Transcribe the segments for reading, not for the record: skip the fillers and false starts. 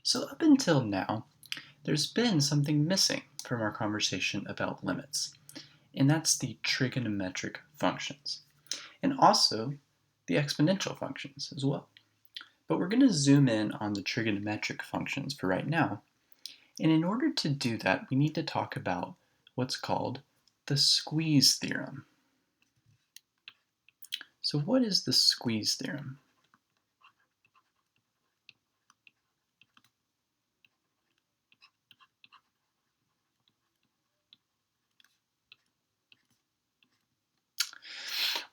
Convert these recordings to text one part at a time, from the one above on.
So up until now, there's been something missing from our conversation about limits, and that's the trigonometric functions, and also the exponential functions as well. But we're going to zoom in on the trigonometric functions for right now, and in order to do that, we need to talk about what's called the squeeze theorem. So what is the squeeze theorem?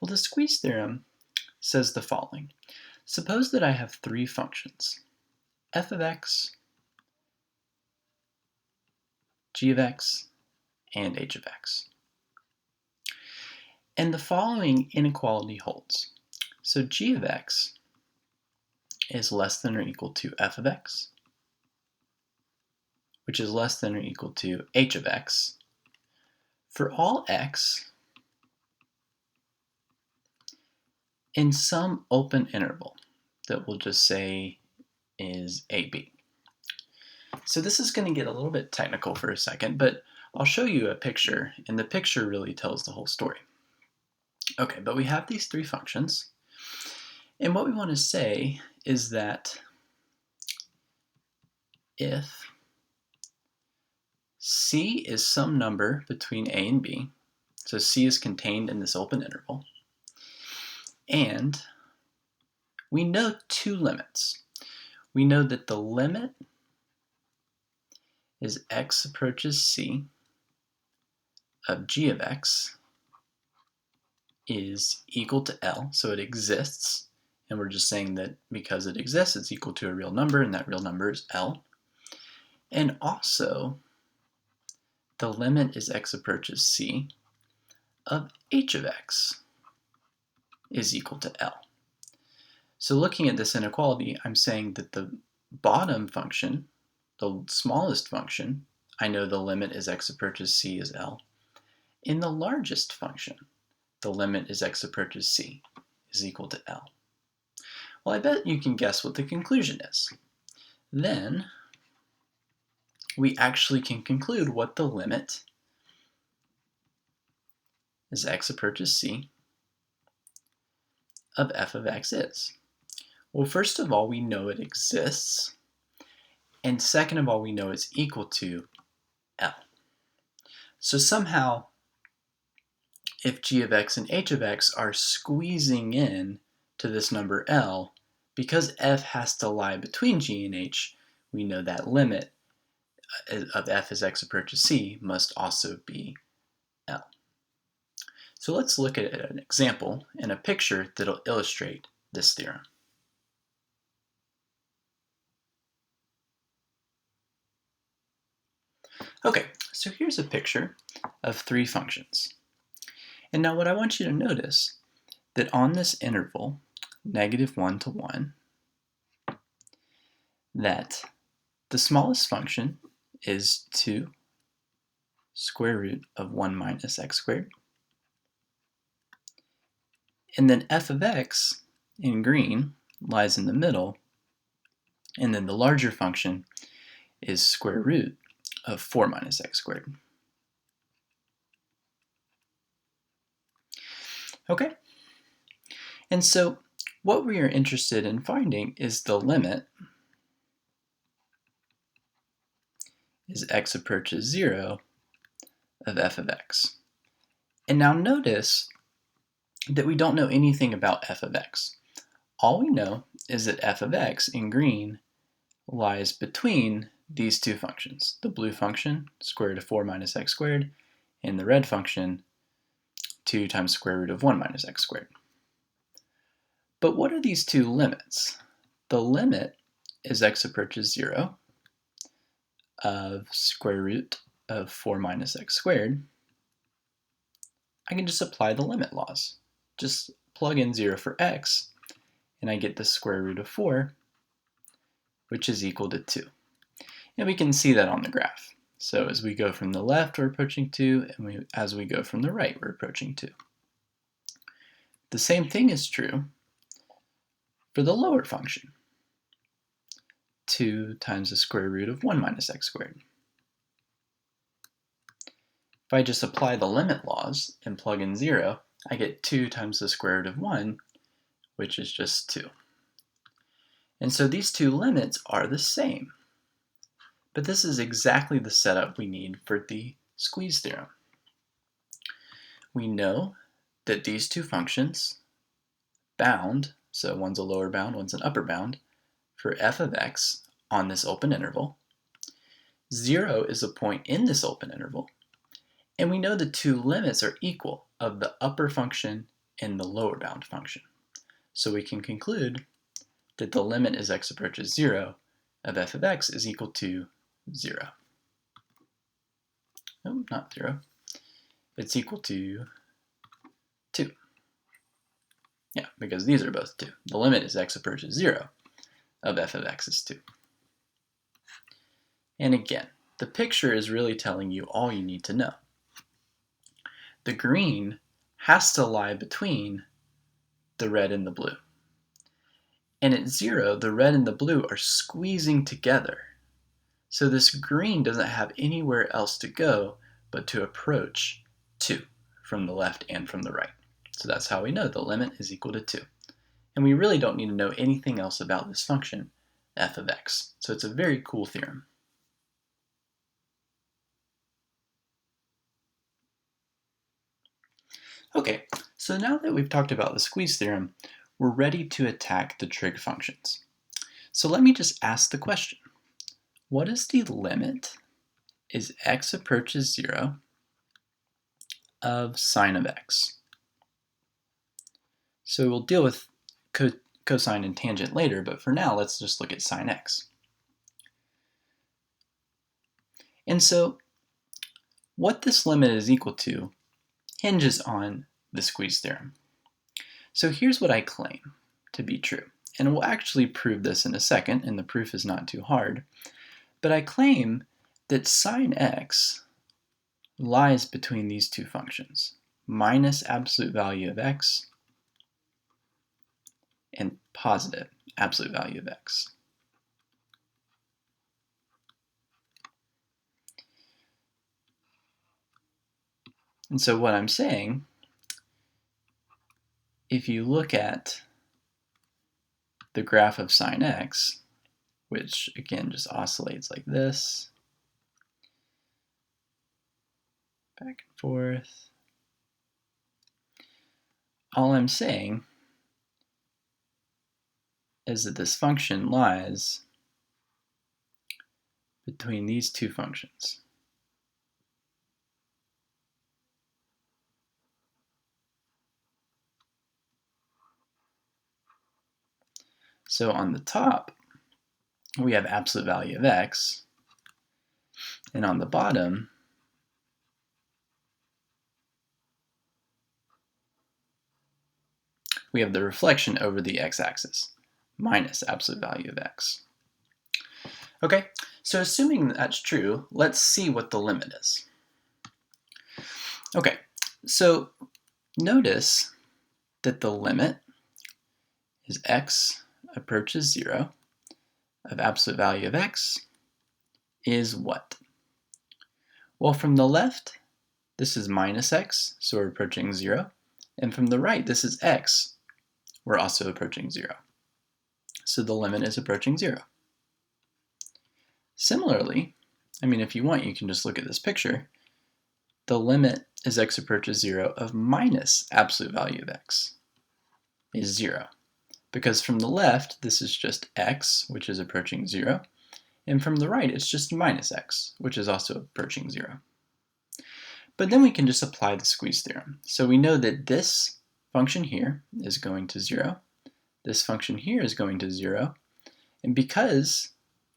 Well, the squeeze theorem says the following. Suppose that I have three functions, f of x, g of x, and h of x. And the following inequality holds. So g of x is less than or equal to f of x, which is less than or equal to h of x, for all x in some open interval that we'll just say is ab. So this is going to get a little bit technical for a second, but I'll show you a picture, and the picture really tells the whole story. Okay, but we have these three functions, and what we want to say is that if c is some number between a and b, so c is contained in this open interval, and we know two limits. We know that the limit is x approaches c of g of x is equal to L, so it exists, and we're just saying that because it exists, it's equal to a real number, and that real number is L. And also, the limit is x approaches c of h of x is equal to L. So looking at this inequality, I'm saying that the bottom function, the smallest function, I know the limit is x approaches c is L. In the largest function, the limit is x approaches c is equal to L. Well, I bet you can guess what the conclusion is. Then we actually can conclude what the limit is x approaches c of f of x is. Well, first of all, we know it exists, and second of all, we know it's equal to L. So somehow, if g of x and h of x are squeezing in to this number L, because f has to lie between g and h, we know that limit of f as x approaches c must also be L. So let's look at an example and a picture that'll illustrate this theorem. Okay, so here's a picture of three functions. And now what I want you to notice that on this interval, -1 to 1, that the smallest function is 2 square root of 1 minus x squared. And then f of x in green lies in the middle, and then the larger function is square root of 4 minus x squared. Okay, and so what we are interested in finding is the limit is x approaches 0 of f of x. And now notice that we don't know anything about f of x. All we know is that f of x in green lies between these two functions, the blue function, square root of 4 minus x squared, and the red function, 2 times square root of 1 minus x squared. But what are these two limits? The limit is x approaches 0 of square root of 4 minus x squared. I can just apply the limit laws. Just plug in 0 for x, and I get the square root of 4, which is equal to 2. And we can see that on the graph. So as we go from the left, we're approaching 2, and as we go from the right, we're approaching 2. The same thing is true for the lower function. 2 times the square root of 1 minus x squared. If I just apply the limit laws and plug in 0, I get 2 times the square root of 1, which is just 2. And so these two limits are the same. But this is exactly the setup we need for the squeeze theorem. We know that these two functions bound, so one's a lower bound, one's an upper bound, for f of x on this open interval. 0 is a point in this open interval. And we know the two limits are equal of the upper function and the lower bound function. So we can conclude that the limit as x approaches 0 of f of x is equal to 0. No, not 0. It's equal to 2. Yeah, because these are both 2. The limit as x approaches 0 of f of x is 2. And again, the picture is really telling you all you need to know. The green has to lie between the red and the blue. And at 0, the red and the blue are squeezing together. So this green doesn't have anywhere else to go but to approach 2 from the left and from the right. So that's how we know the limit is equal to 2. And we really don't need to know anything else about this function, f of x. So it's a very cool theorem. Okay, so now that we've talked about the squeeze theorem, we're ready to attack the trig functions. So let me just ask the question. What is the limit as x approaches 0 of sine of x? So we'll deal with cosine and tangent later, but for now let's just look at sine x. And so what this limit is equal to hinges on the squeeze theorem. So here's what I claim to be true. And we'll actually prove this in a second, and the proof is not too hard. But I claim that sine x lies between these two functions, minus absolute value of x and positive absolute value of x. And so what I'm saying, if you look at the graph of sine x, which again just oscillates like this, back and forth, all I'm saying is that this function lies between these two functions. So on the top, we have absolute value of x, and on the bottom, we have the reflection over the x-axis, minus absolute value of x. Okay, so assuming that's true, let's see what the limit is. Okay, so notice that the limit as x approaches 0 of absolute value of x is what? Well, from the left, this is minus x, so we're approaching 0. And from the right, this is x, we're also approaching 0. So the limit is approaching 0. Similarly, I mean, if you want, you can just look at this picture. The limit as x approaches 0 of minus absolute value of x is 0. Because from the left, this is just x, which is approaching 0. And from the right, it's just minus x, which is also approaching 0. But then we can just apply the squeeze theorem. So we know that this function here is going to 0. This function here is going to 0. And because,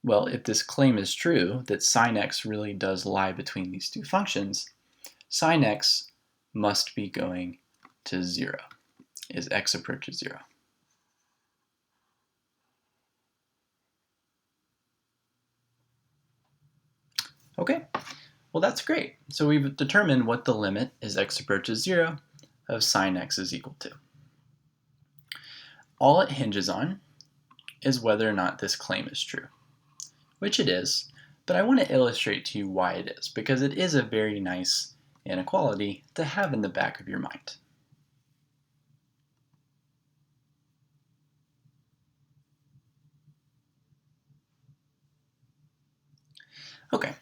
well, if this claim is true, that sine x really does lie between these two functions, sine x must be going to 0 as x approaches 0. Okay, well that's great. So we've determined what the limit as x approaches 0 of sine x is equal to. All it hinges on is whether or not this claim is true. which it is, but I want to illustrate to you why it is, because it is a very nice inequality to have in the back of your mind. Okay,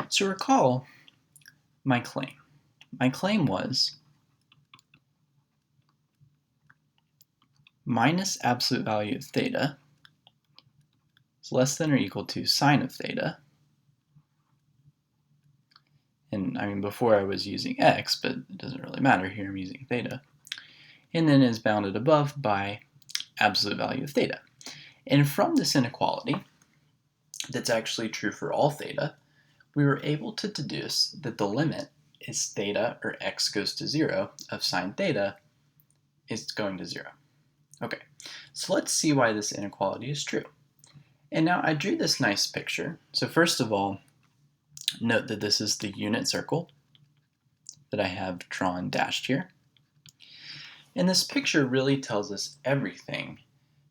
so recall my claim. My claim was minus absolute value of theta is less than or equal to sine of theta. And I mean, before I was using x, but it doesn't really matter here, I'm using theta. And then is bounded above by absolute value of theta. And from this inequality, that's actually true for all theta, we were able to deduce that the limit is theta, or x goes to 0, of sine theta is going to 0. Okay, so let's see why this inequality is true. And now I drew this nice picture. So first of all, note that this is the unit circle that I have drawn dashed here. And this picture really tells us everything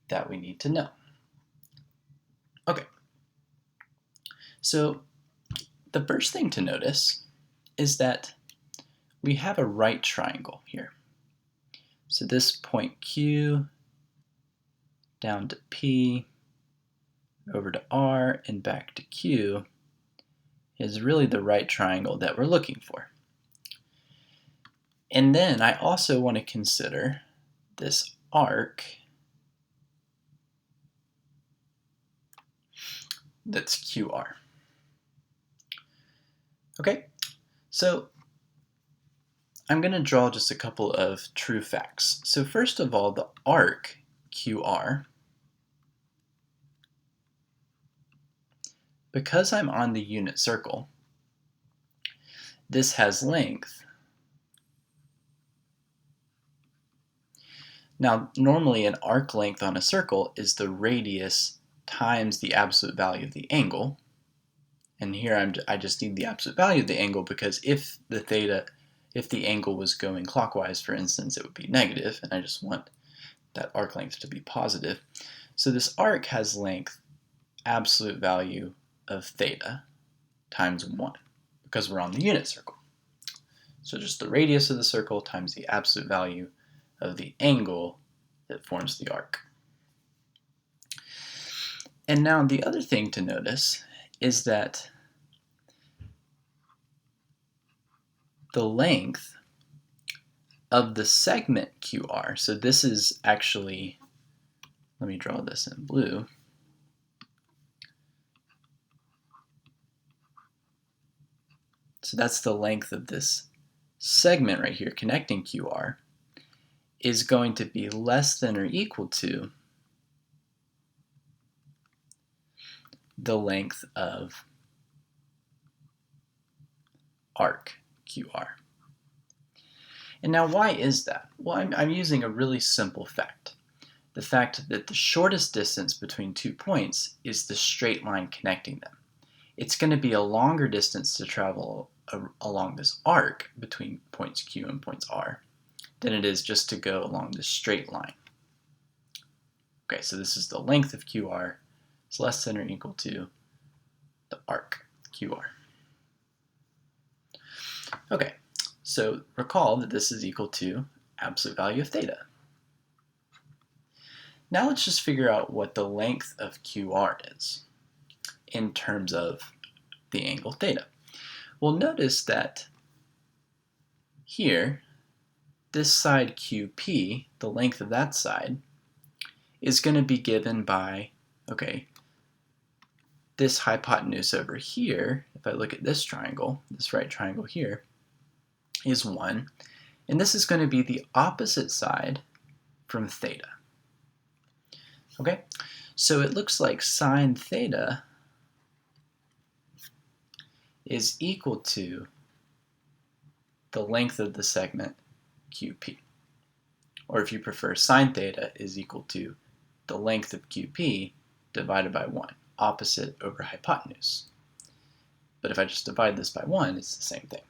that we need to know. Okay, so the first thing to notice is that we have a right triangle here. So this point Q down to P, over to R, and back to Q is really the right triangle that we're looking for. And then I also want to consider this arc that's QR. Okay, so I'm going to draw just a couple of true facts. So first of all, the arc QR, because I'm on the unit circle, this has length. Now, normally an arc length on a circle is the radius times the absolute value of the angle. And here I just need the absolute value of the angle, because if the angle was going clockwise, for instance, it would be negative, and I just want that arc length to be positive. So this arc has length absolute value of theta times 1, because we're on the unit circle. So just the radius of the circle times the absolute value of the angle that forms the arc. And now the other thing to notice is that the length of the segment QR, so this is actually, let me draw this in blue. So that's the length of this segment right here connecting QR, is going to be less than or equal to the length of arc QR. And now why is that? Well, I'm using a really simple fact. The fact that the shortest distance between 2 points is the straight line connecting them. It's going to be a longer distance to travel along this arc between points Q and points R than it is just to go along this straight line. Okay, so this is the length of QR is less than or equal to the arc QR. Okay, so recall that this is equal to absolute value of theta. Now let's just figure out what the length of QR is in terms of the angle theta. Well, notice that here, this side QP, the length of that side, is going to be given by, okay, this hypotenuse over here, if I look at this triangle, this right triangle here, is 1. And this is going to be the opposite side from theta. Okay, so it looks like sine theta is equal to the length of the segment QP. Or if you prefer, sine theta is equal to the length of QP divided by 1, opposite over hypotenuse. But if I just divide this by 1, it's the same thing.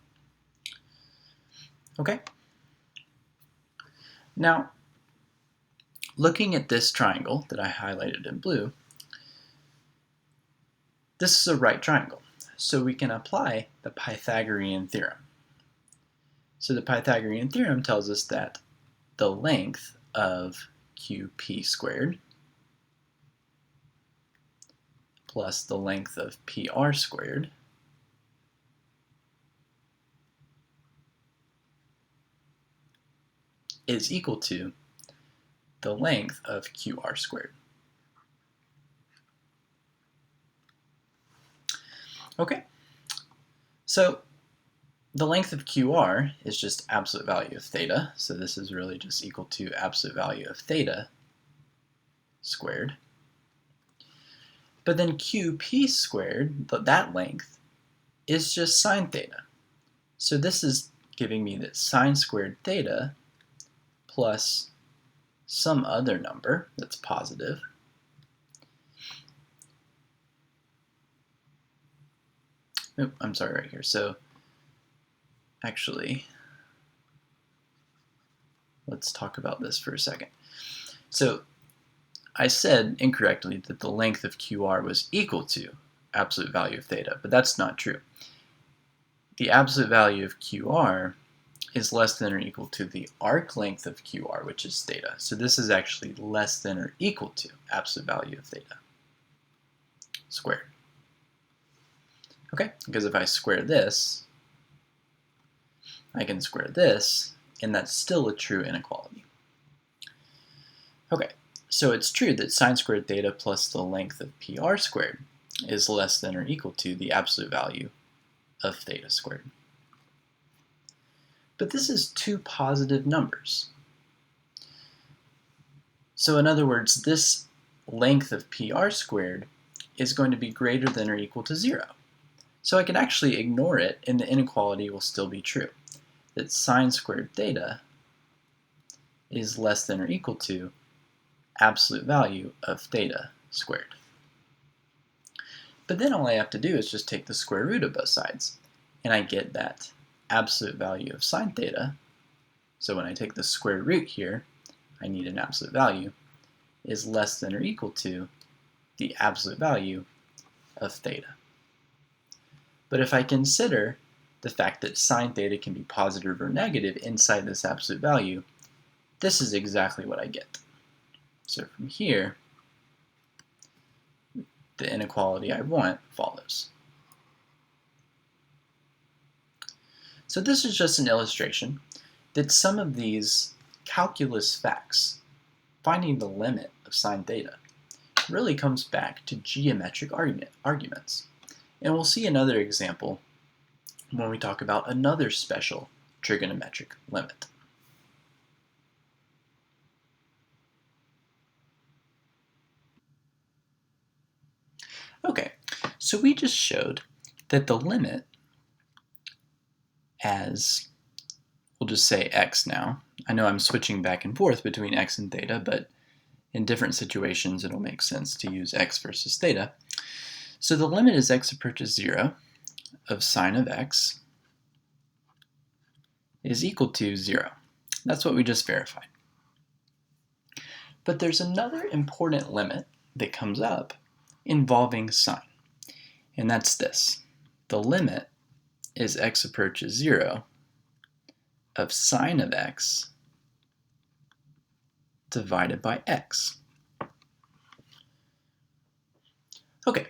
Okay? Now, looking at this triangle that I highlighted in blue, This is a right triangle, so we can apply the Pythagorean theorem. So the Pythagorean theorem tells us that the length of QP squared plus the length of PR squared is equal to the length of QR squared. Okay, so the length of QR is just absolute value of theta, so this is really just equal to absolute value of theta squared. But then QP squared, that length, is just sine theta. So this is giving me that sine squared theta plus some other number that's positive I'm sorry, right here. So actually, let's talk about this for a second. So I said incorrectly that the length of QR was equal to absolute value of theta, but that's not true. The absolute value of QR is less than or equal to the arc length of QR, which is theta. So this is actually less than or equal to absolute value of theta squared. Okay, because if I square this, I can square this, and that's still a true inequality. Okay, so it's true that sine squared theta plus the length of PR squared is less than or equal to the absolute value of theta squared. But this is two positive numbers. So in other words, this length of PR squared is going to be greater than or equal to 0. So I can actually ignore it and the inequality will still be true. That sine squared theta is less than or equal to absolute value of theta squared. But then all I have to do is just take the square root of both sides, and I get that absolute value of sine theta. So when I take the square root here, I need an absolute value, is less than or equal to the absolute value of theta. But if I consider the fact that sine theta can be positive or negative inside this absolute value, this is exactly what I get. So from here, the inequality I want follows. So this is just an illustration that some of these calculus facts, finding the limit of sine theta, really comes back to geometric arguments. And we'll see another example when we talk about another special trigonometric limit. Okay, so we just showed that the limit as, we'll just say x now. I know I'm switching back and forth between x and theta, but in different situations it'll make sense to use x versus theta. So the limit as x approaches 0 of sine of x is equal to 0. That's what we just verified. But there's another important limit that comes up involving sine, and that's this. The limit is x approaches 0 of sine of x divided by x. Okay,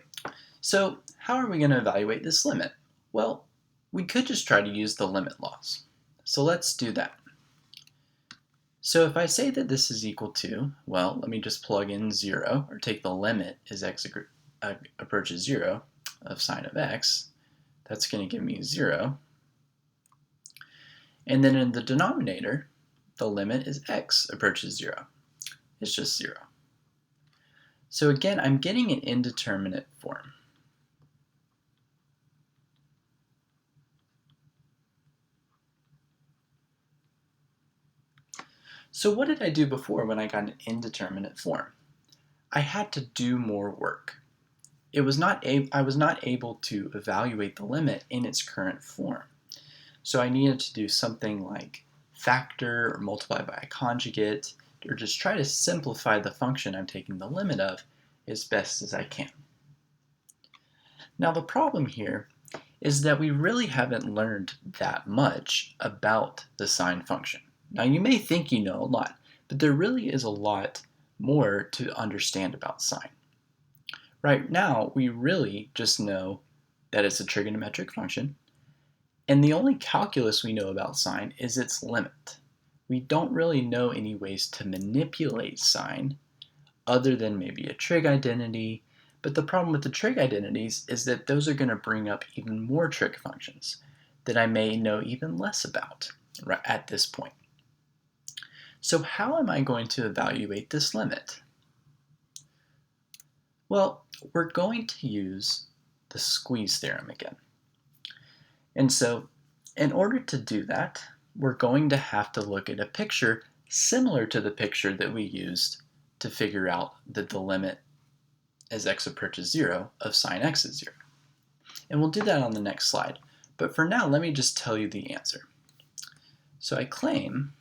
so how are we going to evaluate this limit? Well, we could just try to use the limit laws. So let's do that. So if I say that this is equal to, well, let me just plug in 0, or take the limit as x approaches 0 of sine of x. That's going to give me 0. And then in the denominator, the limit is x approaches 0. It's just 0. So again, I'm getting an indeterminate form. So what did I do before when I got an indeterminate form? I had to do more work. I was not able to evaluate the limit in its current form. So I needed to do something like factor or multiply by a conjugate, or just try to simplify the function I'm taking the limit of as best as I can. Now the problem here is that we really haven't learned that much about the sine function. Now you may think you know a lot, but there really is a lot more to understand about sine. Right now, we really just know that it's a trigonometric function, and the only calculus we know about sine is its limit. We don't really know any ways to manipulate sine other than maybe a trig identity, but the problem with the trig identities is that those are going to bring up even more trig functions that I may know even less about right at this point. So how am I going to evaluate this limit? Well, we're going to use the squeeze theorem again. And so in order to do that, we're going to have to look at a picture similar to the picture that we used to figure out that the limit as x approaches 0 of sine x is 0. And we'll do that on the next slide. But for now, let me just tell you the answer. So I claim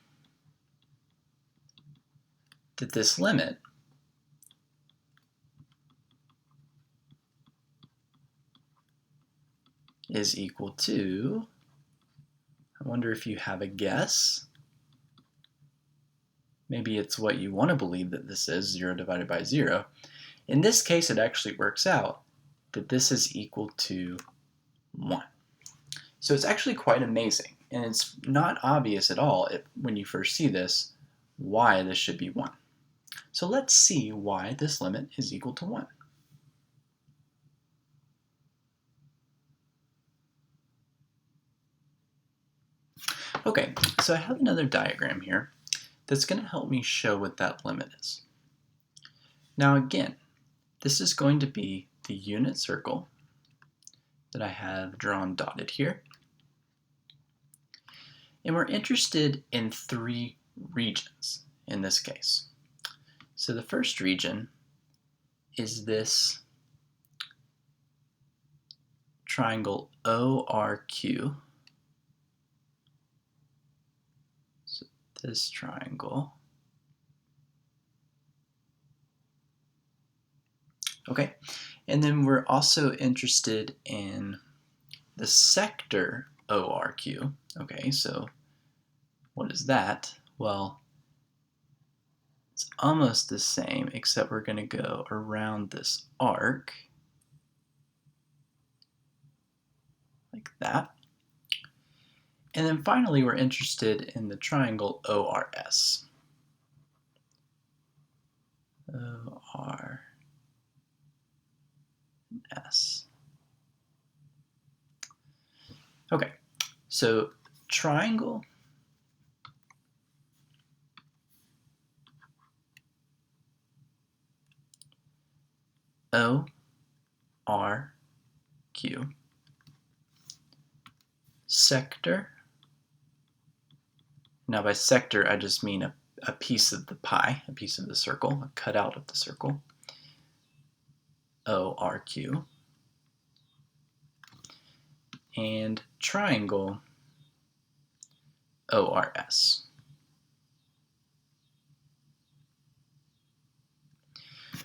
that this limit is equal to, I wonder if you have a guess. Maybe it's what you want to believe that this is, 0 divided by 0. In this case, it actually works out that this is equal to 1. So it's actually quite amazing, and it's not obvious at all when you first see this why this should be 1. So let's see why this limit is equal to 1. Okay, so I have another diagram here that's going to help me show what that limit is. Now again, this is going to be the unit circle that I have drawn dotted here. And we're interested in 3 regions in this case. So the first region is this triangle ORQ. So this triangle. Okay, and then we're also interested in the sector ORQ. Okay, so what is that? Well, it's almost the same, except we're going to go around this arc like that. And then finally, we're interested in the triangle ORS. ORS. Okay, so triangle ORQ, sector. Now by sector, I just mean a piece of the pie, a piece of the circle, a cutout of the circle. ORQ. And triangle ORS.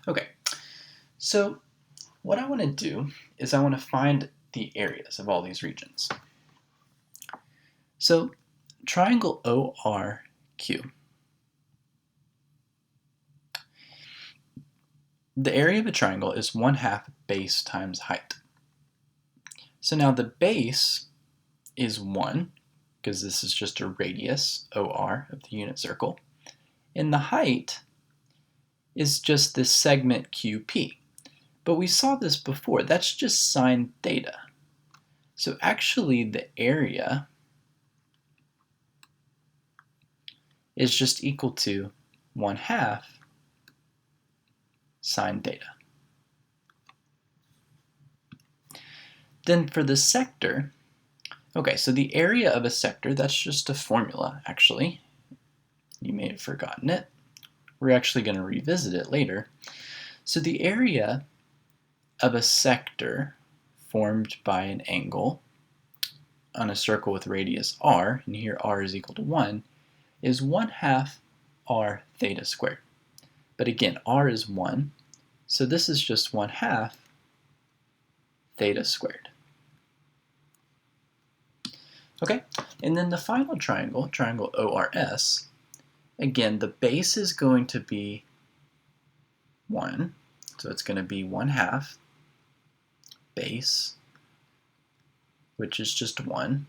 Okay, so what I want to do is I want to find the areas of all these regions. So triangle ORQ. The area of a triangle is 1/2 base times height. So now the base is 1, because this is just a radius, OR, of the unit circle. And the height is just this segment QP. But we saw this before. That's just sine theta. So actually the area is just equal to 1/2 sine theta. Then for the sector, okay, so the area of a sector, that's just a formula, actually. You may have forgotten it. We're actually going to revisit it later. So the area of a sector formed by an angle on a circle with radius r, and here r is equal to 1, is 1/2 r theta squared. But again, r is 1, so this is just 1/2 theta squared. Okay, and then the final triangle, triangle ORS, again, the base is going to be 1, so it's going to be 1/2 base, which is just 1,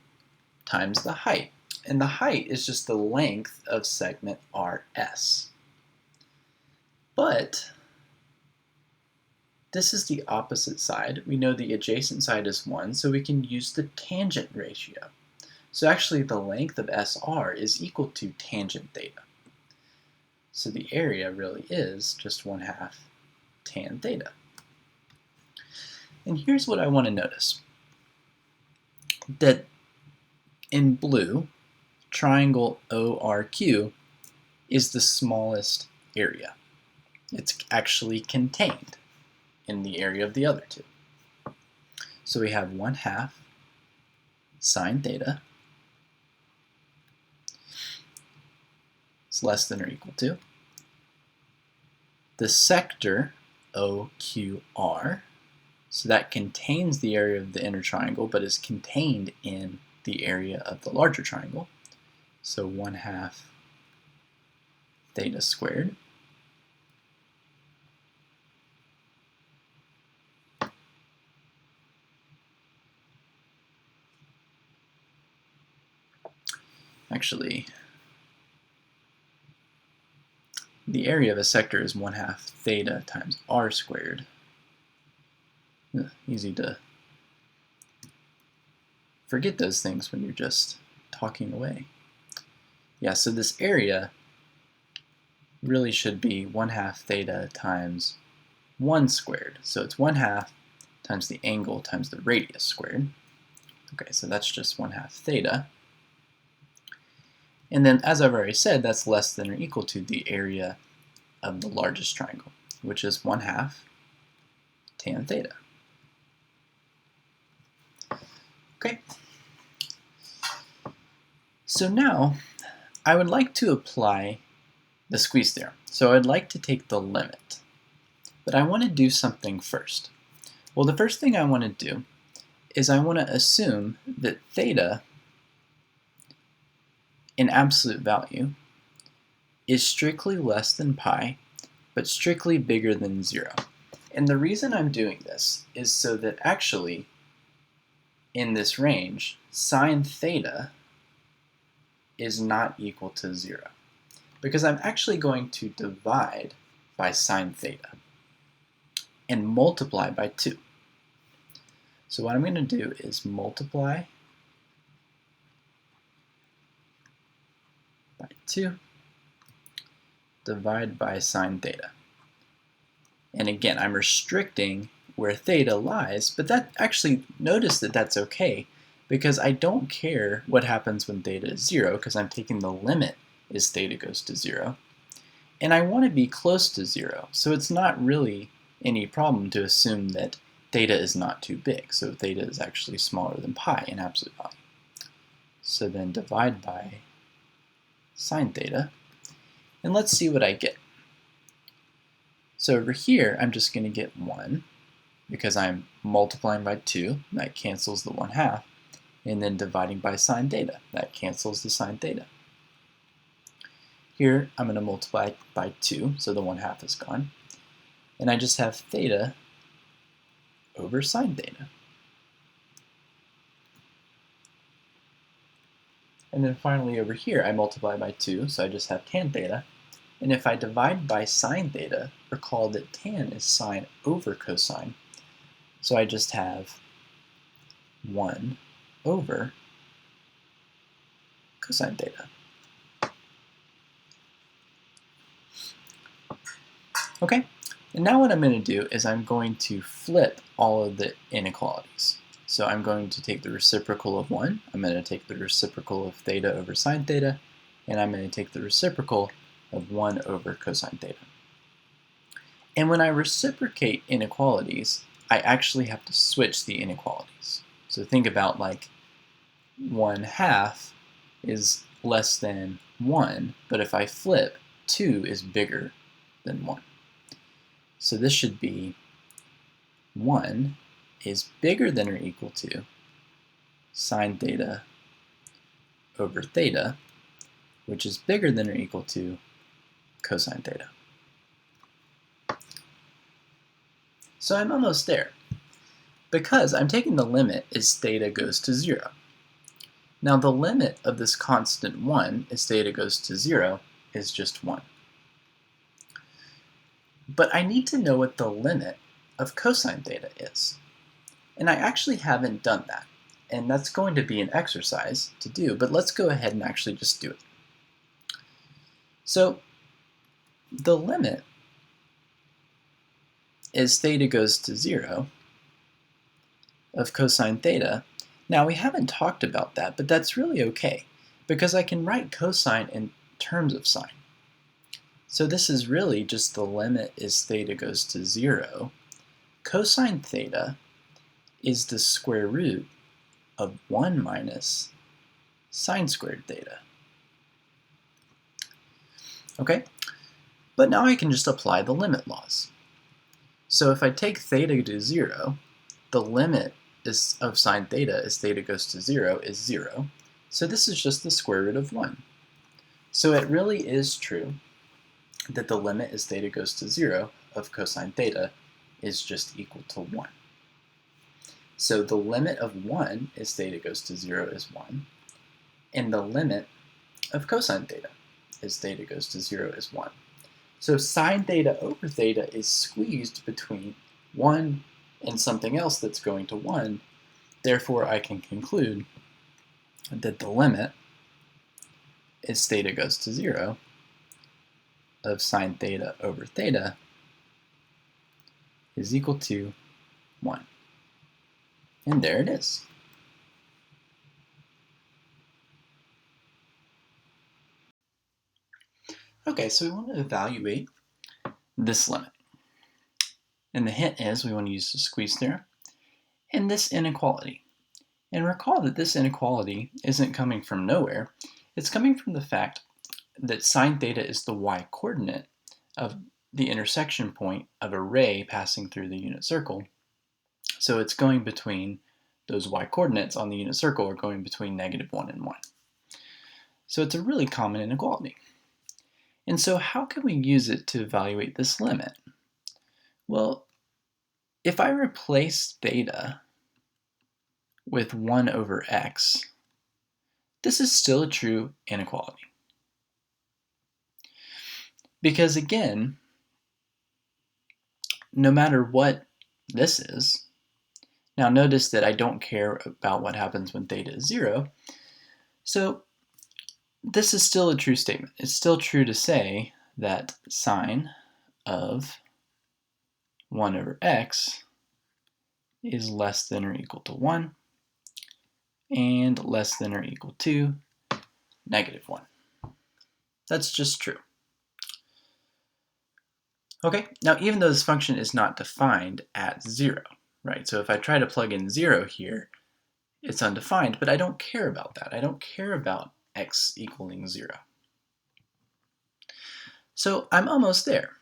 times the height. And the height is just the length of segment RS. But this is the opposite side. We know the adjacent side is 1, so we can use the tangent ratio. So actually the length of SR is equal to tangent theta. So the area really is just 1/2 tan theta. And here's what I want to notice. That in blue, triangle ORQ is the smallest area. It's actually contained in the area of the other two. So we have 1/2 sine theta is less than or equal to the sector OQR, so that contains the area of the inner triangle but is contained in the area of the larger triangle, so 1/2 theta squared actually the area of a sector is 1/2 theta times r squared. Easy to forget those things when you're just talking away. Yeah, so this area really should be 1/2 theta times 1 squared. So it's 1/2 times the angle times the radius squared. Okay, so that's just 1/2 theta. And then, as I've already said, that's less than or equal to the area of the largest triangle, which is 1/2 tan theta. Okay. So now, I would like to apply the squeeze theorem. So I'd like to take the limit. But I want to do something first. Well, the first thing I want to do is I want to assume that theta in absolute value is strictly less than pi, but strictly bigger than 0. And the reason I'm doing this is so that actually in this range, sine theta is not equal to 0. Because I'm actually going to divide by sine theta and multiply by 2. So what I'm going to do is multiply by 2, divide by sine theta. And again, I'm restricting where theta lies, but that actually, notice that that's okay, because I don't care what happens when theta is 0, because I'm taking the limit as theta goes to 0. And I want to be close to 0, so it's not really any problem to assume that theta is not too big. So theta is actually smaller than pi in absolute value. So then divide by sine theta, and let's see what I get. So over here, I'm just going to get 1, because I'm multiplying by 2, that cancels the 1/2, and then dividing by sine theta, that cancels the sine theta. Here, I'm going to multiply by 2, so the 1/2 is gone, and I just have theta over sine theta. And then finally over here, I multiply by 2, so I just have tan theta. And if I divide by sine theta, recall that tan is sine over cosine. So I just have 1 over cosine theta. Okay, and now what I'm going to do is I'm going to flip all of the inequalities. So I'm going to take the reciprocal of 1, I'm going to take the reciprocal of theta over sine theta, and I'm going to take the reciprocal of 1 over cosine theta. And when I reciprocate inequalities, I actually have to switch the inequalities. So think about like 1/2 is less than 1, but if I flip, 2 is bigger than 1. So this should be 1 is bigger than or equal to sine theta over theta, which is bigger than or equal to cosine theta. So I'm almost there, because I'm taking the limit as theta goes to 0. Now the limit of this constant 1 as theta goes to 0 is just 1. But I need to know what the limit of cosine theta is. And I actually haven't done that. And that's going to be an exercise to do, but let's go ahead and actually just do it. So the limit as theta goes to 0 of cosine theta. Now we haven't talked about that, but that's really okay, because I can write cosine in terms of sine. So this is really just the limit as theta goes to 0. Cosine theta is the square root of 1 minus sine squared theta. Okay? But now I can just apply the limit laws. So if I take theta to 0, the limit of sine theta as theta goes to 0 is 0. So this is just the square root of 1. So it really is true that the limit as theta goes to 0 of cosine theta is just equal to 1. So the limit of 1 as theta goes to 0 is 1, and the limit of cosine theta as theta goes to 0 is 1. So sine theta over theta is squeezed between 1 and something else that's going to 1. Therefore, I can conclude that the limit as theta goes to 0 of sine theta over theta is equal to 1. And there it is. Okay, so we want to evaluate this limit. And the hint is we want to use the squeeze theorem and this inequality. And recall that this inequality isn't coming from nowhere. It's coming from the fact that sine theta is the y-coordinate of the intersection point of a ray passing through the unit circle. So it's going between those y-coordinates on the unit circle are going between -1 and 1. So it's a really common inequality. And so how can we use it to evaluate this limit? Well, if I replace theta with 1 over x, this is still a true inequality. Because again, no matter what this is, now notice that I don't care about what happens when theta is 0, so this is still a true statement. It's still true to say that sine of 1 over x is less than or equal to 1 and less than or equal to -1. That's just true. Okay, now even though this function is not defined at 0, right? So if I try to plug in 0 here, it's undefined, but I don't care about that. I don't care about x equaling 0. So I'm almost there.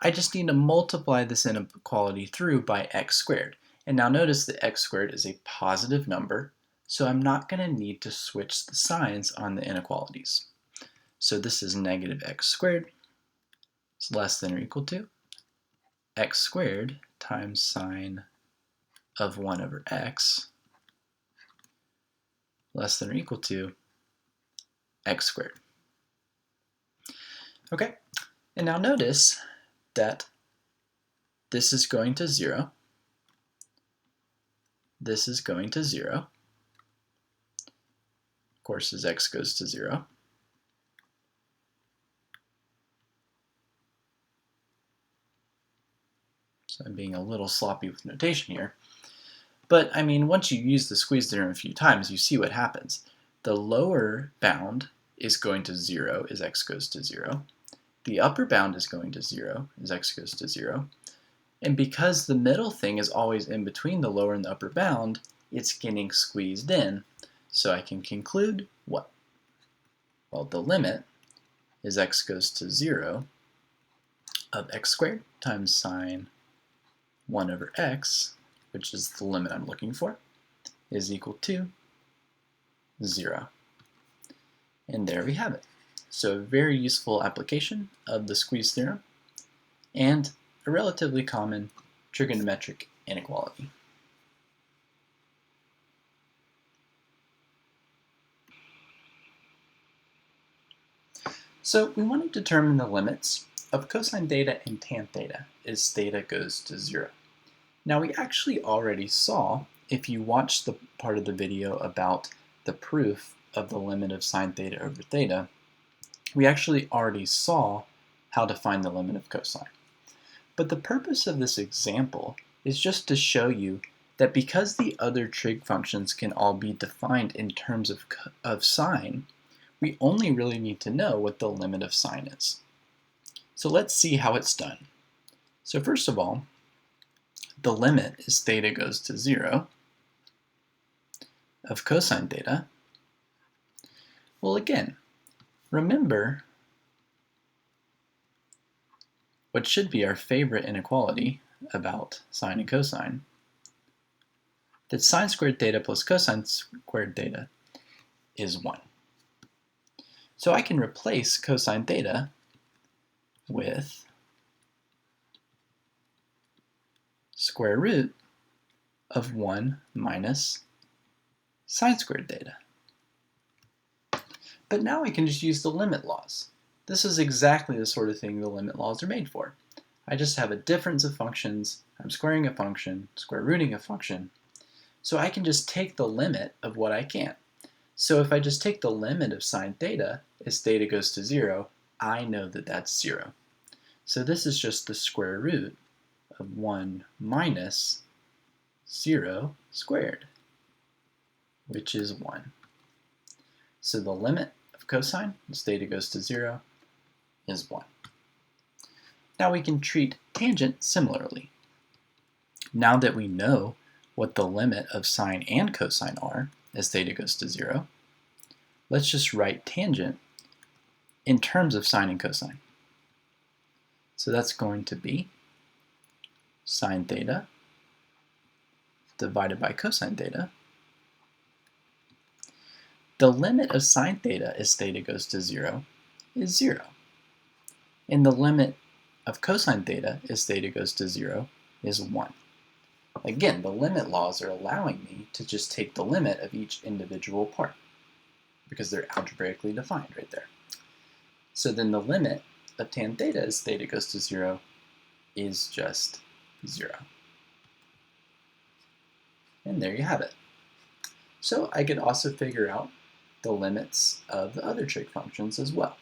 I just need to multiply this inequality through by x squared. And now notice that x squared is a positive number, so I'm not going to need to switch the signs on the inequalities. So this is -x squared is less than or equal to x squared times sine of 1 over x less than or equal to x squared. Okay, and now notice that this is going to 0, this is going to 0, of course as x goes to 0. So I'm being a little sloppy with notation here. But I mean, once you use the squeeze theorem a few times, you see what happens. The lower bound is going to 0 as x goes to 0. The upper bound is going to 0 as x goes to 0. And because the middle thing is always in between the lower and the upper bound, it's getting squeezed in. So I can conclude what? Well, the limit as x goes to 0 of x squared times sine 1 over x which is the limit I'm looking for, is equal to 0. And there we have it. So a very useful application of the squeeze theorem and a relatively common trigonometric inequality. So we want to determine the limits of cosine theta and tan theta as theta goes to 0. Now we actually already saw, if you watched the part of the video about the proof of the limit of sine theta over theta, we actually already saw how to find the limit of cosine. But the purpose of this example is just to show you that because the other trig functions can all be defined in terms of sine, we only really need to know what the limit of sine is. So let's see how it's done. So first of all, the limit as theta goes to 0 of cosine theta. Well, again, remember what should be our favorite inequality about sine and cosine, that sine squared theta plus cosine squared theta is 1. So I can replace cosine theta with square root of 1 minus sine squared theta. But now I can just use the limit laws. This is exactly the sort of thing the limit laws are made for. I just have a difference of functions, I'm squaring a function, square rooting a function, so I can just take the limit of what I can. So if I just take the limit of sine theta as theta goes to 0, I know that that's 0. So this is just the square root of 1 minus 0 squared, which is 1. So the limit of cosine as theta goes to 0 is 1. Now we can treat tangent similarly. Now that we know what the limit of sine and cosine are as theta goes to 0, let's just write tangent in terms of sine and cosine. So that's going to be sine theta divided by cosine theta. The limit of sine theta as theta goes to 0 is 0. And the limit of cosine theta as theta goes to 0 is 1. Again, the limit laws are allowing me to just take the limit of each individual part because they're algebraically defined right there. So then the limit of tan theta as theta goes to 0 is just 0. And there you have it. So I could also figure out the limits of the other trig functions as well.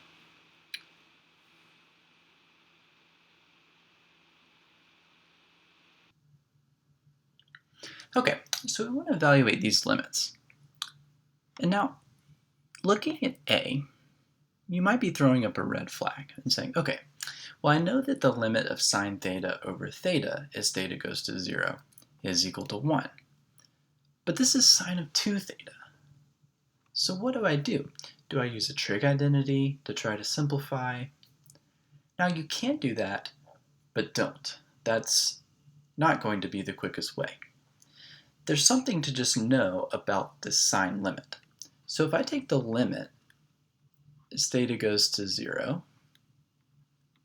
Okay, so we want to evaluate these limits. And now, looking at A, you might be throwing up a red flag and saying, okay, well I know that the limit of sine theta over theta as theta goes to 0 is equal to 1. But this is sine of 2 theta. So what do? Do I use a trig identity to try to simplify? Now you can do that, but don't. That's not going to be the quickest way. There's something to just know about this sine limit. So if I take the limit as theta goes to 0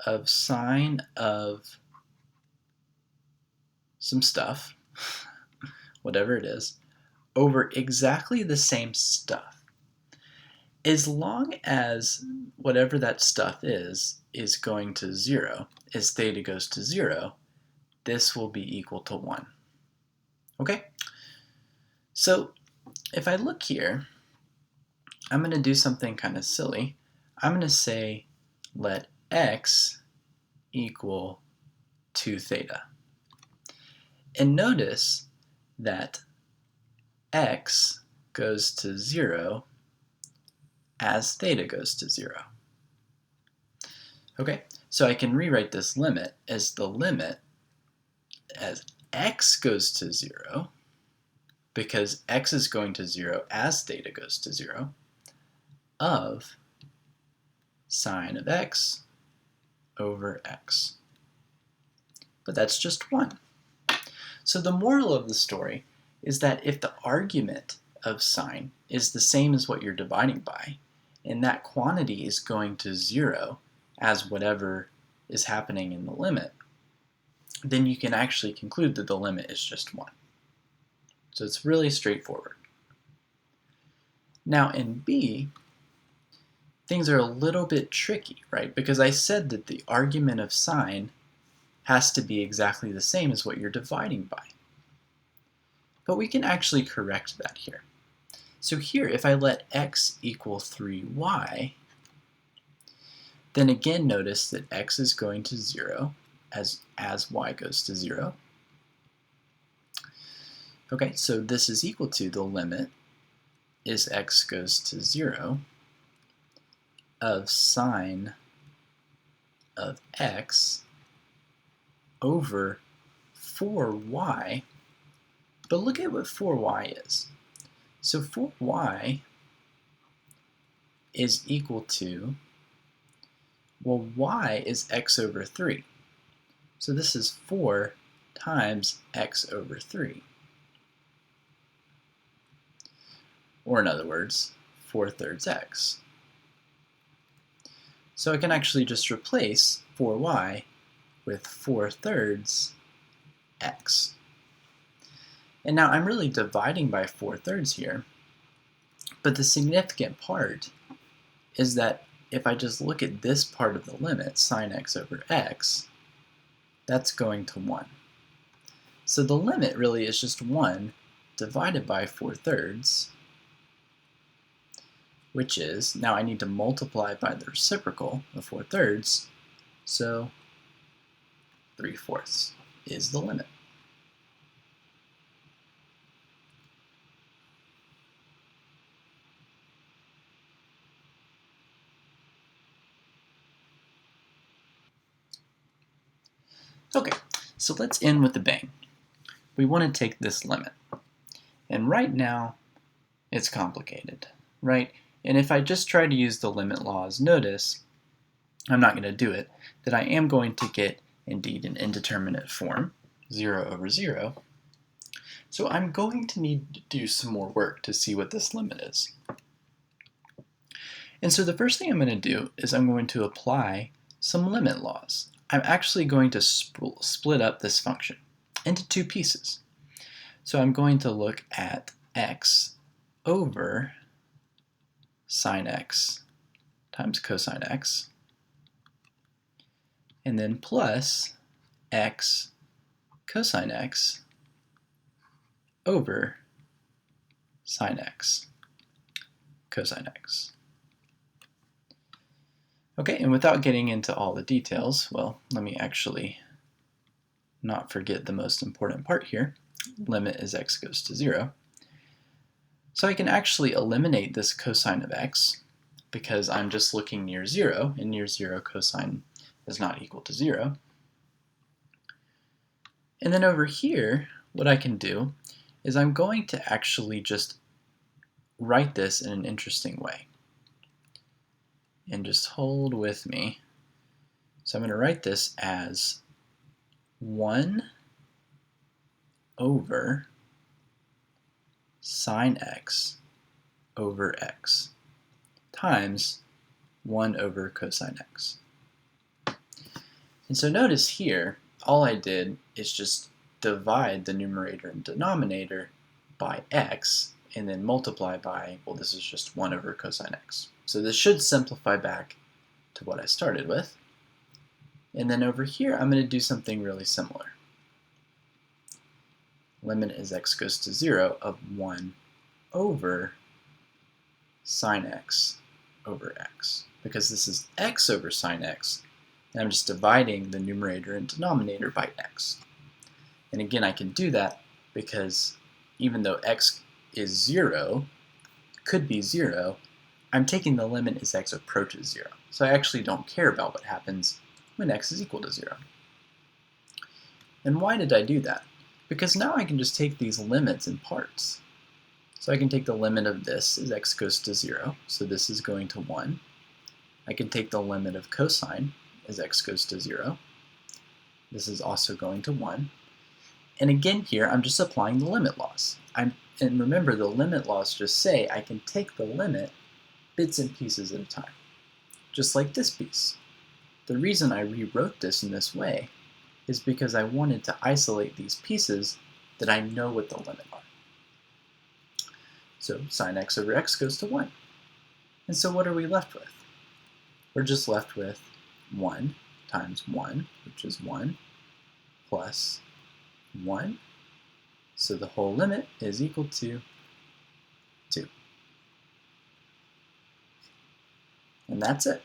of sine of some stuff, whatever it is, over exactly the same stuff, as long as whatever that stuff is going to 0 as theta goes to 0, this will be equal to 1. Okay? So if I look here, I'm going to do something kind of silly. I'm going to say let x equal 2 theta. And notice that x goes to 0 as theta goes to 0. Okay, so I can rewrite this limit as the limit as x goes to 0, because x is going to 0 as theta goes to 0, of sine of x over x. But that's just 1. So the moral of the story is that if the argument of sine is the same as what you're dividing by, and that quantity is going to 0 as whatever is happening in the limit, then you can actually conclude that the limit is just 1. So it's really straightforward. Now in B, things are a little bit tricky, right? Because I said that the argument of sine has to be exactly the same as what you're dividing by. But we can actually correct that here. So here, if I let x equal 3y, then again notice that x is going to 0 as y goes to 0. Okay, so this is equal to the limit is x goes to 0 of sine of x over 4y. But look at what 4y is. So 4y is equal to, well, y is x over 3. So this is 4 times x over 3. Or in other words, 4/3 x. So I can actually just replace 4y with 4/3 x. And now I'm really dividing by 4/3 here, but the significant part is that if I just look at this part of the limit, sine x over x, that's going to 1. So the limit really is just 1 divided by 4/3, which is, now I need to multiply by the reciprocal of 4/3, so 3/4 is the limit. Okay, so let's end with a bang. We want to take this limit. And right now, it's complicated, right? And if I just try to use the limit laws, notice, I'm not going to do it, that I am going to get, indeed, an indeterminate form, 0 over 0. So I'm going to need to do some more work to see what this limit is. And so the first thing I'm going to do is I'm going to apply some limit laws. I'm actually going to split up this function into two pieces. So I'm going to look at x over sine x times cosine x, and then plus x cosine x over sine x cosine x. Okay, and without getting into all the details, well, let me actually not forget the most important part here. Limit as x goes to 0. So I can actually eliminate this cosine of x because I'm just looking near 0, and near 0 cosine is not equal to 0. And then over here, what I can do is I'm going to actually just write this in an interesting way. And just hold with me. So I'm going to write this as 1 over sine x over x times 1 over cosine x. And so notice here, all I did is just divide the numerator and denominator by x, and then multiply by, well, this is just 1 over cosine x. So this should simplify back to what I started with. And then over here, I'm going to do something really similar. Limit as x goes to 0 of 1 over sine x over x. Because this is x over sine x, and I'm just dividing the numerator and denominator by x. And again, I can do that because even though x is 0, could be 0, I'm taking the limit as x approaches 0. So I actually don't care about what happens when x is equal to 0. And why did I do that? Because now I can just take these limits in parts. So I can take the limit of this as x goes to 0, so this is going to 1. I can take the limit of cosine as x goes to 0. This is also going to 1. And again here, I'm just applying the limit laws. And remember, the limit laws just say I can take the limit bits and pieces at a time, just like this piece. The reason I rewrote this in this way is because I wanted to isolate these pieces that I know what the limit are. So sine x over x goes to 1. And so what are we left with? We're just left with 1 times 1, which is 1, plus 1. So the whole limit is equal to 2. And that's it.